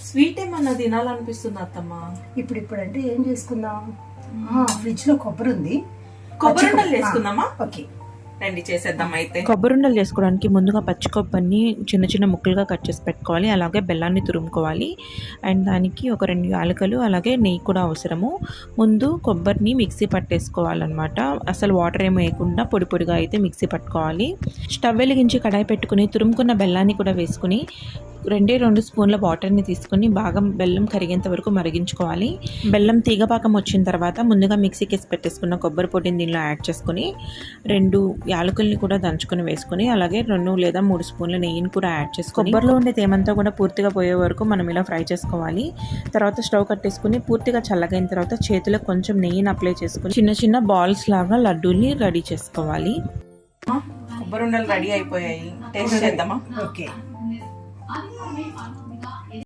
Sweet ఏమన్నా తినాలనిపిస్తుంది అత్తమ్మ. ఇప్పుడు అంటే ఏం చేసుకుందాం? ఫ్రిడ్జ్ లో కొబ్బరి ఉంది, కొబ్బరి ఉండలు చేసుకుందామా? ఓకే రండి చేసేద్దాం. అయితే కొబ్బరి ఉండలు చేసుకోవడానికి ముందుగా పచ్చి కొబ్బరిని చిన్న చిన్న ముక్కలుగా కట్ చేసి పెట్టుకోవాలి. అలాగే బెల్లాన్ని తురుముకోవాలి. అండ్ దానికి ఒక 2 యాలకులు అలాగే నెయ్యి కూడా అవసరము. ముందు కొబ్బరిని మిక్సీ పట్టేసుకోవాలన్నమాట. అసలు వాటర్ ఏమి వేయకుండా పొడి పొడిగా అయితే మిక్సీ పట్టుకోవాలి. స్టవ్ వెలిగించి కడాయి పెట్టుకుని తురుముకున్న బెల్లాన్ని కూడా వేసుకుని 2 స్పూన్ల వాటర్ని తీసుకుని బాగా బెల్లం కరిగేంత వరకు మరిగించుకోవాలి. బెల్లం తీగపాకం వచ్చిన తర్వాత ముందుగా మిక్సీకి వేసి పెట్టేసుకున్న కొబ్బరి పొడిని దీనిలో యాడ్ చేసుకుని 2 యాలకుల్ని కూడా దంచుకొని వేసుకుని అలాగే 2 లేదా 3 స్పూన్ల నెయ్యిని కూడా యాడ్ చేసుకుని కొబ్బరిలో ఉండే తేమంతా కూడా పూర్తిగా పోయే వరకు మనం ఇలా ఫ్రై చేసుకోవాలి. తర్వాత స్టవ్ కట్టేసుకుని పూర్తిగా చల్లగైన తర్వాత చేతులకు కొంచెం నెయ్యిని అప్లై చేసుకుని చిన్న చిన్న బాల్స్ లాగా లడ్డూల్ని రెడీ చేసుకోవాలి. కొబ్బరి ఉండలు రెడీ అయిపోయాయి. టేస్ట్ చేద్దామా? ఓకే.